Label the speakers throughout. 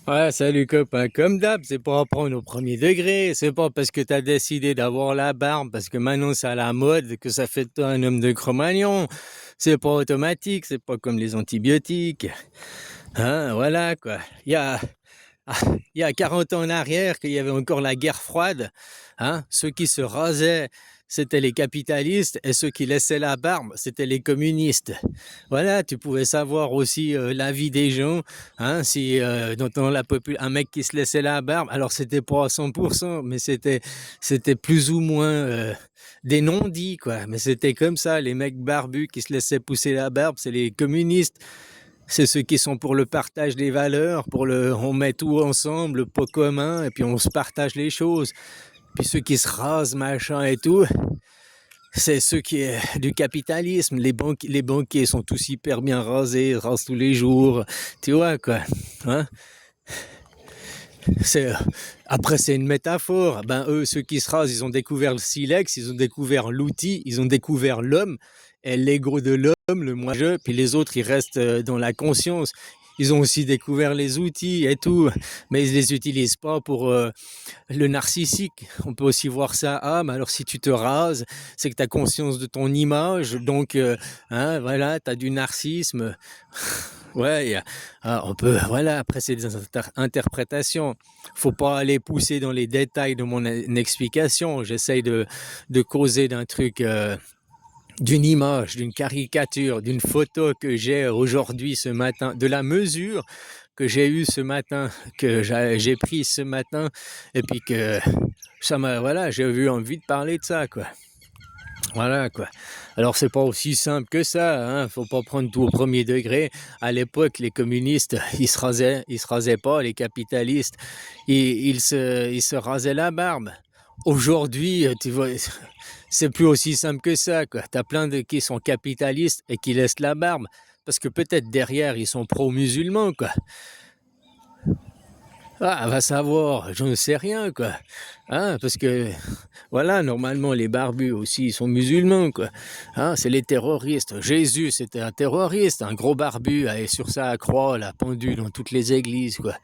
Speaker 1: Ouais, salut copain. Comme d'hab, c'est pour apprendre au premier degré. C'est pas parce que t'as décidé d'avoir la barbe, parce que maintenant c'est à la mode, que ça fait de toi un homme de Cro-Magnon. C'est pas automatique, c'est pas comme les antibiotiques. Hein, voilà quoi. Ah, il y a 40 ans en arrière, qu'il y avait encore la guerre froide, hein, ceux qui se rasaient, c'était les capitalistes, et ceux qui laissaient la barbe, c'était les communistes. Voilà, tu pouvais savoir aussi l'avis des gens, hein, si dans un mec qui se laissait la barbe, alors c'était pas à 100%, mais c'était plus ou moins des non-dits, quoi. Mais c'était comme ça, les mecs barbus qui se laissaient pousser la barbe, c'est les communistes. C'est ceux qui sont pour le partage des valeurs, on met tout ensemble, le pot commun, et puis on se partage les choses. Puis ceux qui se rasent, machin et tout, c'est ceux qui est du capitalisme. Les banquiers sont tous hyper bien rasés, rasent tous les jours. Tu vois, quoi. Hein? C'est, après, c'est une métaphore. Ben, eux, ceux qui se rasent, ils ont découvert le silex, ils ont découvert l'outil, ils ont découvert l'homme, et l'ego de l'homme, le moi-je, puis les autres, ils restent dans la conscience. Ils ont aussi découvert les outils et tout, mais ils les utilisent pas pour le narcissique. On peut aussi voir ça. Ah, mais alors si tu te rases, c'est que tu as conscience de ton image, donc hein, voilà, tu as du narcissisme. Ouais, on peut, voilà, après c'est des interprétations. Faut pas aller pousser dans les détails de mon explication. J'essaye de causer d'un truc, d'une image, d'une caricature, d'une photo que j'ai aujourd'hui, ce matin, de la mesure que j'ai eue ce matin, que j'ai pris ce matin, et puis que voilà, j'ai eu envie de parler de ça, quoi. Voilà quoi. Alors c'est pas aussi simple que ça, hein. Faut pas prendre tout au premier degré. À l'époque, les communistes, ils se rasaient pas. Les capitalistes, ils se rasaient la barbe. Aujourd'hui, tu vois, c'est plus aussi simple que ça, quoi. T'as plein de qui sont capitalistes et qui laissent la barbe parce que peut-être derrière ils sont pro-musulmans, quoi. Ah, va savoir, j'en sais rien, quoi. Hein, parce que, voilà, normalement, les barbus aussi, ils sont musulmans, quoi. Hein, c'est les terroristes. Jésus, c'était un terroriste, un gros barbu, et sur sa croix, là, pendu dans toutes les églises, quoi.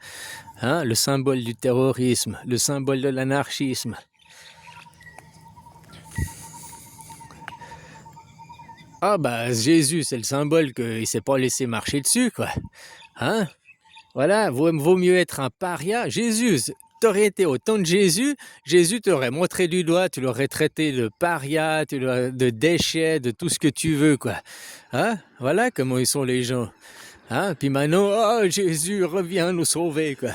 Speaker 1: Hein, le symbole du terrorisme, le symbole de l'anarchisme. Ah, bah, Jésus, c'est le symbole qu'il s'est pas laissé marcher dessus, quoi. Hein? Voilà, vaut mieux être un paria. Jésus, t'aurais été au temps de Jésus, Jésus t'aurait montré du doigt, tu l'aurais traité de paria, de déchet, de tout ce que tu veux, quoi. Hein? Voilà comment ils sont les gens. Hein? Puis maintenant, oh, Jésus, reviens nous sauver, quoi.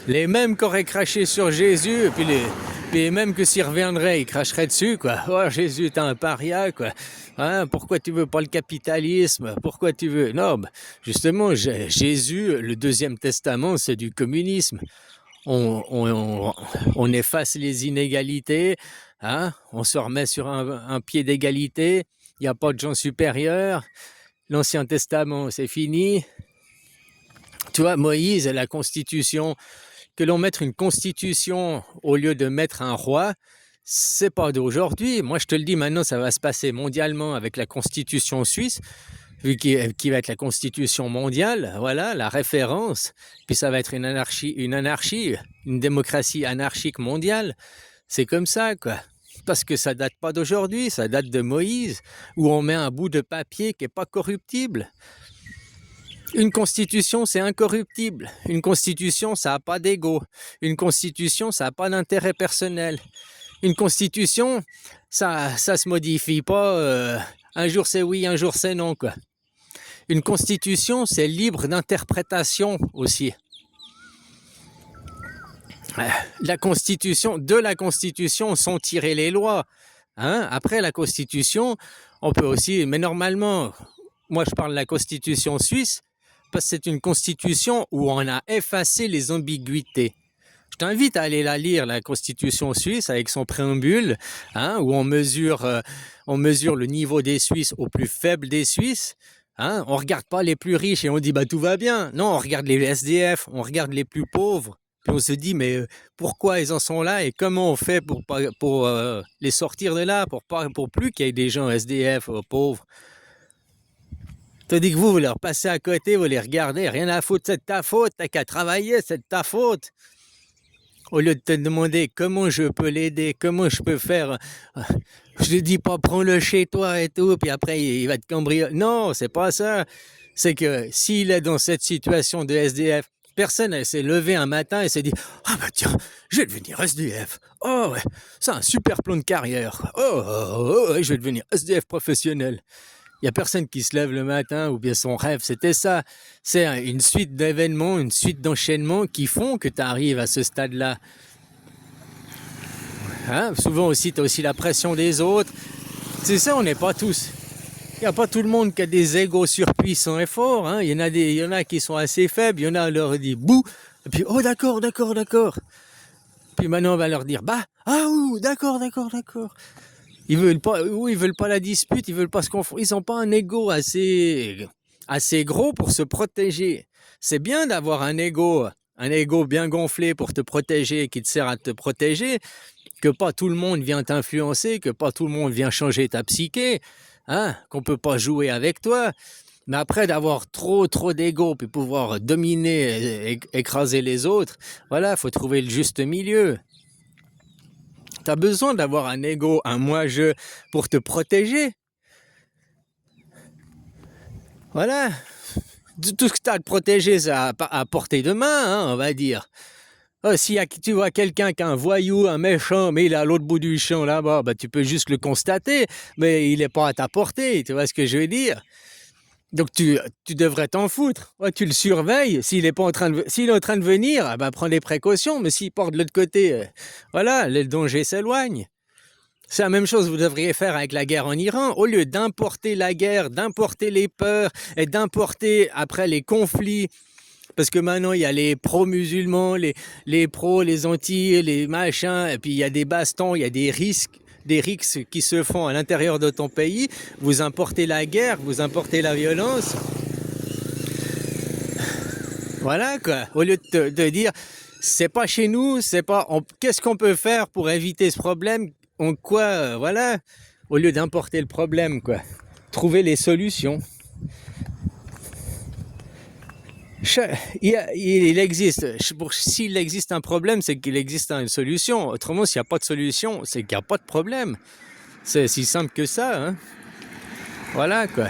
Speaker 1: Les mêmes qui auraient craché sur Jésus, puis même que s'ils reviendraient, ils cracheraient dessus, quoi. Oh, Jésus, t'es un paria, quoi. Hein, pourquoi tu veux pas le capitalisme? Pourquoi tu veux... Non, bah, justement, Jésus, le deuxième testament, c'est du communisme. On, on, on, on efface les inégalités, hein, on se remet sur un pied d'égalité, il n'y a pas de gens supérieurs. L'Ancien Testament, c'est fini. Tu vois, Moïse et la Constitution, que l'on mette une constitution au lieu de mettre un roi, c'est pas d'aujourd'hui. Moi, je te le dis maintenant, ça va se passer mondialement avec la constitution suisse, vu qui va être la constitution mondiale, voilà, la référence. Puis ça va être une démocratie anarchique mondiale. C'est comme ça, quoi. Parce que ça date pas d'aujourd'hui, ça date de Moïse, où on met un bout de papier qui est pas corruptible. Une constitution, c'est incorruptible. Une constitution, ça n'a pas d'ego. Une constitution, ça n'a pas d'intérêt personnel. Une constitution, ça se modifie pas. Un jour c'est oui, un jour c'est non, quoi. Une constitution, c'est libre d'interprétation aussi. De la constitution sont tirées les lois. Hein? Après la constitution, on peut aussi, mais normalement, moi je parle de la constitution suisse, parce que c'est une constitution où on a effacé les ambiguïtés. Je t'invite à aller la lire, la constitution suisse, avec son préambule, hein, où on mesure le niveau des Suisses au plus faible des Suisses. Hein, on ne regarde pas les plus riches et on dit bah tout va bien. Non, on regarde les SDF, on regarde les plus pauvres. Puis on se dit mais pourquoi ils en sont là et comment on fait pour les sortir de là, pour plus qu'il y ait des gens SDF pauvres. Tandis que vous leur passez à côté, vous les regardez, rien à foutre, c'est de ta faute, t'as qu'à travailler, c'est de ta faute. Au lieu de te demander comment je peux l'aider, comment je peux faire, je te dis pas prends-le chez toi et tout, puis après il va te cambrioler. Non, c'est pas ça. C'est que s'il est dans cette situation de SDF, personne ne s'est levé un matin et s'est dit ah bah tiens, je vais devenir SDF. Oh ouais, c'est un super plan de carrière. Oh, je vais devenir SDF professionnel. Il n'y a personne qui se lève le matin, ou bien son rêve, c'était ça. C'est une suite d'événements, une suite d'enchaînements qui font que tu arrives à ce stade-là. Hein? Souvent aussi, tu as aussi la pression des autres. C'est ça, on n'est pas tous. Il n'y a pas tout le monde qui a des égos surpuissants et forts. Hein? Il y en a qui sont assez faibles, il y en a qui leur dit bouh, et puis oh d'accord. Puis maintenant on va leur dire bah, ah ouh, d'accord. Ils veulent pas la dispute, ils veulent pas se confondre. Ils n'ont pas un ego assez gros pour se protéger. C'est bien d'avoir un ego bien gonflé pour te protéger, qui te sert à te protéger, que pas tout le monde vient t'influencer, que pas tout le monde vient changer ta psyché, hein, qu'on peut pas jouer avec toi. Mais après d'avoir trop d'ego puis pouvoir dominer, écraser les autres, voilà, faut trouver le juste milieu. Tu as besoin d'avoir un ego, un moi-je pour te protéger. Voilà. Tout ce que tu as à te protéger, c'est à portée de main, hein, on va dire. Si tu vois quelqu'un qui est un voyou, un méchant, mais il est à l'autre bout du champ là-bas, bah, tu peux juste le constater, mais il n'est pas à ta portée, tu vois ce que je veux dire? Donc tu devrais t'en foutre. Ouais, tu le surveilles. S'il est en train de venir, bah, prends des précautions. Mais s'il part de l'autre côté, voilà, le danger s'éloigne. C'est la même chose que vous devriez faire avec la guerre en Iran. Au lieu d'importer la guerre, d'importer les peurs et d'importer après les conflits, parce que maintenant il y a les pro-musulmans, les pros, les anti, les machins, et puis il y a des bastons, il y a des risques qui se font à l'intérieur de ton pays. Vous importez la guerre, vous importez la violence. Voilà quoi. Au lieu de dire c'est pas chez nous, qu'est-ce qu'on peut faire pour éviter ce problème? Voilà. Au lieu d'importer le problème, quoi. Trouver les solutions. S'il existe un problème, c'est qu'il existe une solution. Autrement, s'il n'y a pas de solution, c'est qu'il n'y a pas de problème. C'est si simple que ça, hein. Voilà, quoi.